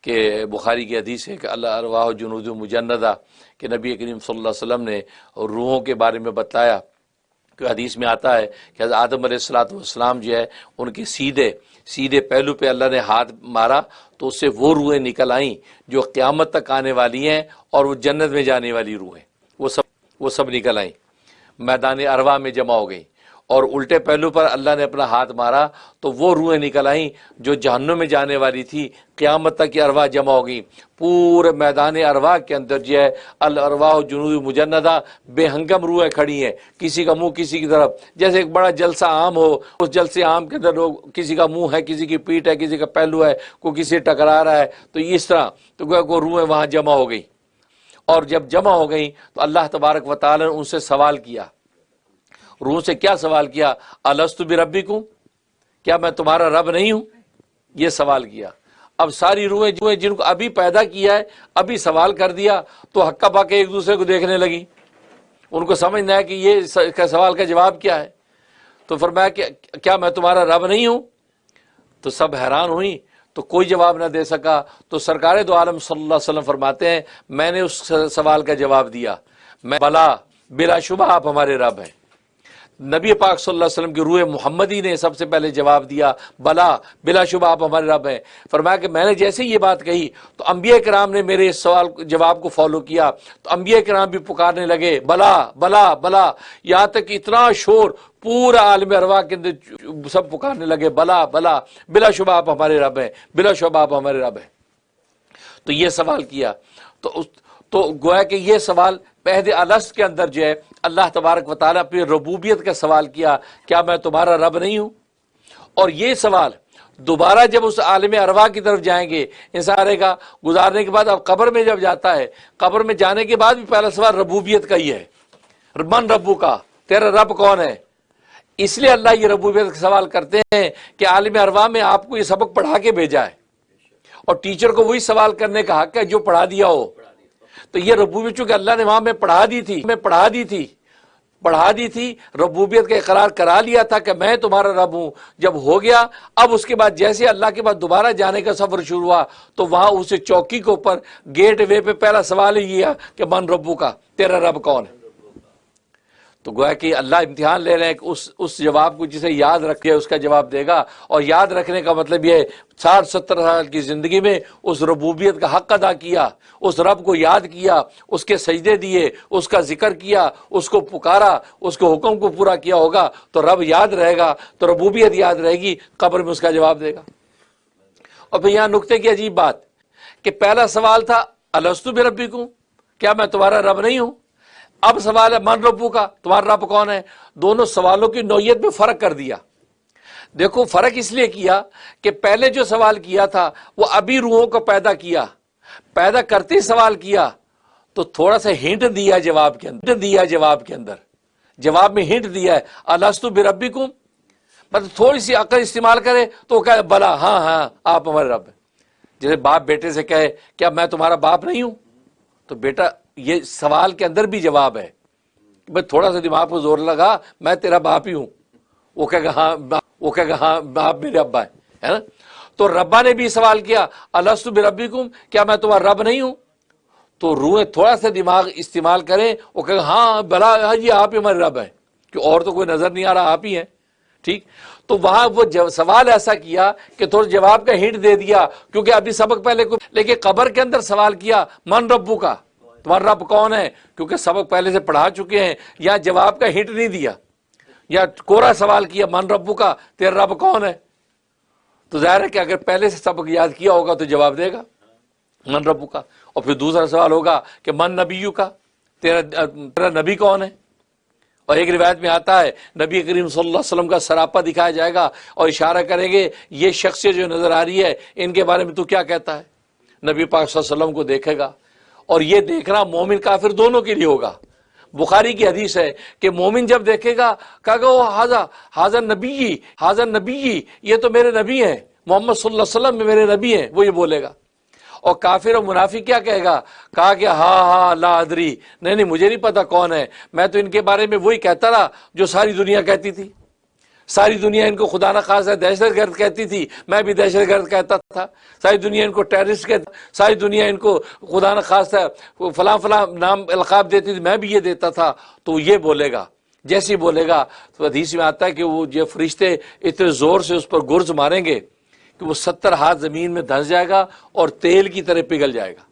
کہ بخاری کی حدیث ہے کہ اللہ ارواح جنود مجندہ، کہ نبی کریم صلی اللہ علیہ وسلم نے روحوں کے بارے میں بتایا کہ حدیث میں آتا ہے کہ حضرت آدم علیہ السلام جو ہے ان کے سیدھے پہلو پہ اللہ نے ہاتھ مارا تو اس سے وہ روحیں نکل آئیں جو قیامت تک آنے والی ہیں اور وہ جنت میں جانے والی روحیں، وہ سب نکل آئیں، میدان ارواح میں جمع ہو گئیں۔ اور الٹے پہلو پر اللہ نے اپنا ہاتھ مارا تو وہ روحیں نکل آئیں جو جہنم میں جانے والی تھی، قیامت تک کی ارواح جمع ہو گئیں۔ پورے میدان ارواح کے اندر جو ہے الارواح جنود مجندہ بے ہنگم روحیں کھڑی ہیں، کسی کا منہ کسی کی طرف، جیسے ایک بڑا جلسہ عام ہو، اس جلسے عام کے اندر لوگ، کسی کا منہ ہے، کسی کی پیٹھ ہے، کسی کا پہلو ہے، کوئی کسی سے ٹکرا رہا ہے، تو اس طرح تو کوئی روحیں وہاں جمع ہو گئیں۔ اور جب جمع ہو گئیں تو اللہ تبارک و تعالی نے ان سے سوال کیا، روح سے کیا سوال کیا؟ الستو بربکم، کیا میں تمہارا رب نہیں ہوں؟ یہ سوال کیا۔ اب ساری روحیں جن کو ابھی پیدا کیا ہے، ابھی سوال کر دیا، تو ہکا پکا ایک دوسرے کو دیکھنے لگی، ان کو سمجھنا ہے کہ یہ سوال کا جواب کیا ہے۔ تو فرمایا کہ کیا میں تمہارا رب نہیں ہوں؟ تو سب حیران ہوئی، تو کوئی جواب نہ دے سکا۔ تو سرکار دو عالم صلی اللہ علیہ وسلم فرماتے ہیں میں نے اس سوال کا جواب دیا، میں بلا شبہ آپ ہمارے رب ہیں۔ نبی پاک صلی اللہ علیہ وسلم کی روح محمدی نے سب سے پہلے جواب دیا، بلا شبہ آپ ہمارے رب ہیں۔ فرمایا کہ میں نے جیسے یہ بات کہی تو انبیاء کرام نے میرے اس سوال جواب کو فالو کیا، تو انبیاء کرام بھی پکارنے لگے بلا بلا بلا، یہاں تک اتنا شور پورا عالم ارواح کے اندر سب پکارنے لگے بلا بلا، بلا شبہ آپ ہمارے رب ہیں، بلا شبہ آپ ہمارے رب ہیں۔ تو یہ سوال کیا، تو گویا کہ یہ سوال عہد الست کے اندر جو ہے اللہ تبارک و تعالیٰ اپنی ربوبیت کا سوال کیا، کیا میں تمہارا رب نہیں ہوں؟ اور یہ سوال دوبارہ جب اس عالم ارواح کی طرف جائیں گے، انسان کا گزارنے کے بعد، اب قبر میں جب جاتا ہے، قبر میں جانے کے بعد بھی پہلا سوال ربوبیت کا ہی ہے، من ربو کا، تیرا رب کون ہے؟ اس لیے اللہ یہ ربوبیت کا سوال کرتے ہیں کہ عالم ارواح میں آپ کو یہ سبق پڑھا کے بھیجا ہے، اور ٹیچر کو وہی سوال کرنے کا حق ہے جو پڑھا دیا ہو۔ تو یہ ربوبیت چونکہ اللہ نے وہاں میں پڑھا دی تھی، ربوبیت کا اقرار کرا لیا تھا کہ میں تمہارا رب ہوں، جب ہو گیا اب اس کے بعد جیسے اللہ کے بعد دوبارہ جانے کا سفر شروع ہوا تو وہاں اسے چوکی کے اوپر گیٹ وے پہ پہلا سوال ہی یہ کہ من ربو کا، تیرا رب کون ہے؟ تو گویا کہ اللہ امتحان لے رہے ہیں کہ اس جواب کو جسے یاد رکھے اس کا جواب دے گا، اور یاد رکھنے کا مطلب یہ 60-70 سال کی زندگی میں اس ربوبیت کا حق ادا کیا، اس رب کو یاد کیا، اس کے سجدے دیے، اس کا ذکر کیا، اس کو پکارا، اس کے حکم کو پورا کیا ہوگا تو رب یاد رہے گا، تو ربوبیت یاد رہے گی، قبر میں اس کا جواب دے گا۔ اور پھر یہاں نکتے کی عجیب بات کہ پہلا سوال تھا الستو بربکم، کیا میں تمہارا رب نہیں ہوں؟ اب سوال ہے من ربو کا، تمہارا رب کون ہے؟ دونوں سوالوں کی نوعیت میں فرق کر دیا۔ دیکھو فرق اس لیے کیا کہ پہلے جو سوال کیا تھا وہ ابھی روحوں کو پیدا کیا، پیدا کرتے ہی سوال کیا تو تھوڑا سا ہنٹ دیا جواب کے اندر، جواب میں ہنٹ دیا ہے الستو بربکم، مطلب تھوڑی سی عقل استعمال کرے تو وہ کہے بلا، ہاں آپ ہمارے رب ہیں۔ جیسے باپ بیٹے سے کہے کیا میں تمہارا باپ نہیں ہوں؟ تو بیٹا یہ سوال کے اندر بھی جواب ہے، بھئی تھوڑا سا دماغ کو زور لگا، میں تیرا باپ ہی ہوں۔ وہ کہے گا ہاں باپ میرے ابا ہے نا۔ تو ربا نے بھی سوال کیا الستو بربکم، کیا میں تمہارا رب نہیں ہوں؟ تو روحیں تھوڑا سا دماغ استعمال کریں، وہ کہے گا ہاں بلا، یہ آپ ہی ہمارے رب ہیں، کہ اور تو کوئی نظر نہیں آ رہا، آپ ہی ہیں، ٹھیک۔ تو وہاں وہ سوال ایسا کیا کہ تھوڑا جواب کا ہنٹ دے دیا، کیونکہ ابھی سبق پہلے کو، لیکن قبر کے اندر سوال کیا من ربو کا، تمہارا رب کون ہے، کیونکہ سبق پہلے سے پڑھا چکے ہیں، یا جواب کا ہنٹ نہیں دیا، یا کوڑا سوال کیا من ربو کا، تیرا رب کون ہے۔ تو ظاہر ہے کہ اگر پہلے سے سبق یاد کیا ہوگا تو جواب دے گا من ربو کا۔ اور پھر دوسرا سوال ہوگا کہ من نبیو کا، تیرا نبی کون ہے۔ اور ایک روایت میں آتا ہے نبی کریم صلی اللہ علیہ وسلم کا سراپا دکھایا جائے گا اور اشارہ کریں گے یہ شخصیت جو نظر آ رہی ہے ان کے بارے میں تو کیا کہتا ہے۔ نبی پاک صلی اللہ علیہ وسلم کو دیکھے گا، اور یہ دیکھنا مومن کافر دونوں کے لیے ہوگا۔ بخاری کی حدیث ہے کہ مومن جب دیکھے گا کہا گا وہ حاضر نبی، یہ تو میرے نبی ہیں، محمد صلی اللہ علیہ وسلم میرے نبی ہیں، وہ یہ بولے گا۔ اور کافر اور منافق کیا کہے گا، کہا کہ ہاں لا ادری، نہیں مجھے نہیں پتا کون ہے، میں تو ان کے بارے میں وہی کہتا رہا جو ساری دنیا کہتی تھی۔ ساری دنیا ان کو خدا نہ خاص ہے دہشت گرد کہتی تھی، میں بھی دہشت گرد کہتا تھا. ساری دنیا ان کو ٹیررسٹ کہتی، ساری دنیا ان کو خدا نہ خاص ہے فلاں فلاں نام القاب دیتی تھی، میں بھی یہ دیتا تھا. تو یہ بولے گا، جیسے ہی بولے گا تو حدیث میں آتا ہے کہ وہ جو فرشتے اتنے زور سے اس پر گرز ماریں گے کہ وہ 70 ہاتھ زمین میں دھنس جائے گا اور تیل کی طرح پگھل جائے گا،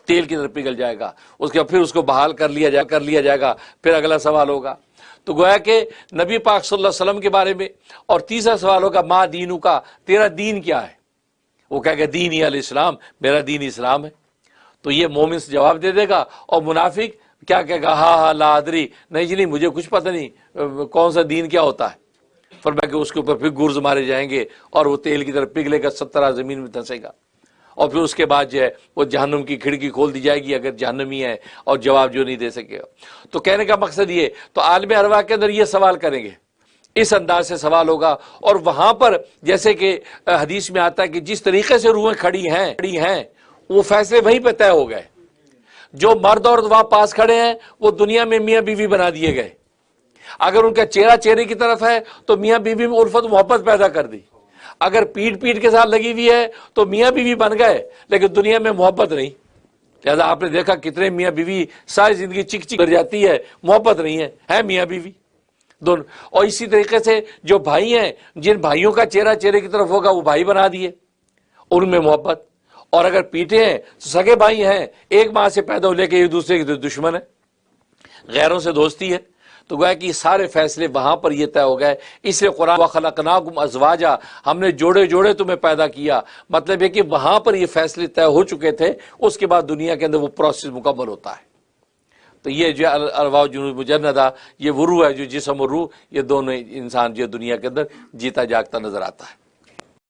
تیل کی طرح پگھل جائے گا. اس کے پھر اس کو بحال کر لیا جائے گا. پھر اگلا سوال ہوگا. تو گویا کہ نبی پاک صلی اللہ علیہ وسلم کے بارے میں. اور تیسرا سوال ہوگا ما دینو کا، تیرا دین کیا ہے؟ وہ کہے گا دین علیہ السلام، میرا دین اسلام ہے. تو یہ مومن سے جواب دے دے گا. اور منافق کیا کہے گا؟ ہاں لا ادری، نہیں جی نہیں مجھے کچھ پتہ نہیں کون سا دین کیا ہوتا ہے. فرمایا کہ اس کے اوپر پھر گرز مارے جائیں گے اور وہ تیل کی طرح پگھلے گا، 70 زمین میں دھنسے گا. اور پھر اس کے بعد جو ہے وہ جہنم کی کھڑکی کھول دی جائے گی اگر جہنمی ہے، اور جواب جو نہیں دے سکے گا. تو کہنے کا مقصد یہ، تو عالم ارواح کے اندر یہ سوال کریں گے، اس انداز سے سوال ہوگا. اور وہاں پر جیسے کہ حدیث میں آتا ہے کہ جس طریقے سے روحیں کھڑی ہیں وہ فیصلے وہیں پہ طے ہو گئے. جو مرد اور وہاں پاس کھڑے ہیں وہ دنیا میں میاں بیوی بنا دیے گئے. اگر ان کا چہرہ چہرے کی طرف ہے تو میاں بیوی میں الفت محبت پیدا کر دی. اگر پیٹ کے ساتھ لگی ہوئی ہے تو میاں بیوی بن گئے لیکن دنیا میں محبت نہیں. لہذا آپ نے دیکھا کتنے میاں بیوی ساری زندگی چک کر جاتی ہے، محبت نہیں ہے میاں بیوی دونوں. اور اسی طریقے سے جو بھائی ہیں، جن بھائیوں کا چہرہ چہرے کی طرف ہوگا وہ بھائی بنا دیے، ان میں محبت. اور اگر پیٹے ہیں تو سگے بھائی ہیں، ایک ماں سے پیدا ہو لے کے ایک دوسرے کے دشمن ہے، غیروں سے دوستی ہے. تو گویا کہ یہ سارے فیصلے وہاں پر یہ طے ہو گئے. اس لیے قرآن وَخَلَقْنَاكُمْ أَزْوَاجًا، ہم نے جوڑے جوڑے تمہیں پیدا کیا. مطلب ہے کہ وہاں پر یہ فیصلے طے ہو چکے تھے، اس کے بعد دنیا کے اندر وہ پروسیس مکمل ہوتا ہے. تو یہ جو ارواح جنود مجندہ، یہ وہ روح ہے جو جسم اور روح، یہ دونوں انسان جو دنیا کے اندر جیتا جاگتا نظر آتا ہے.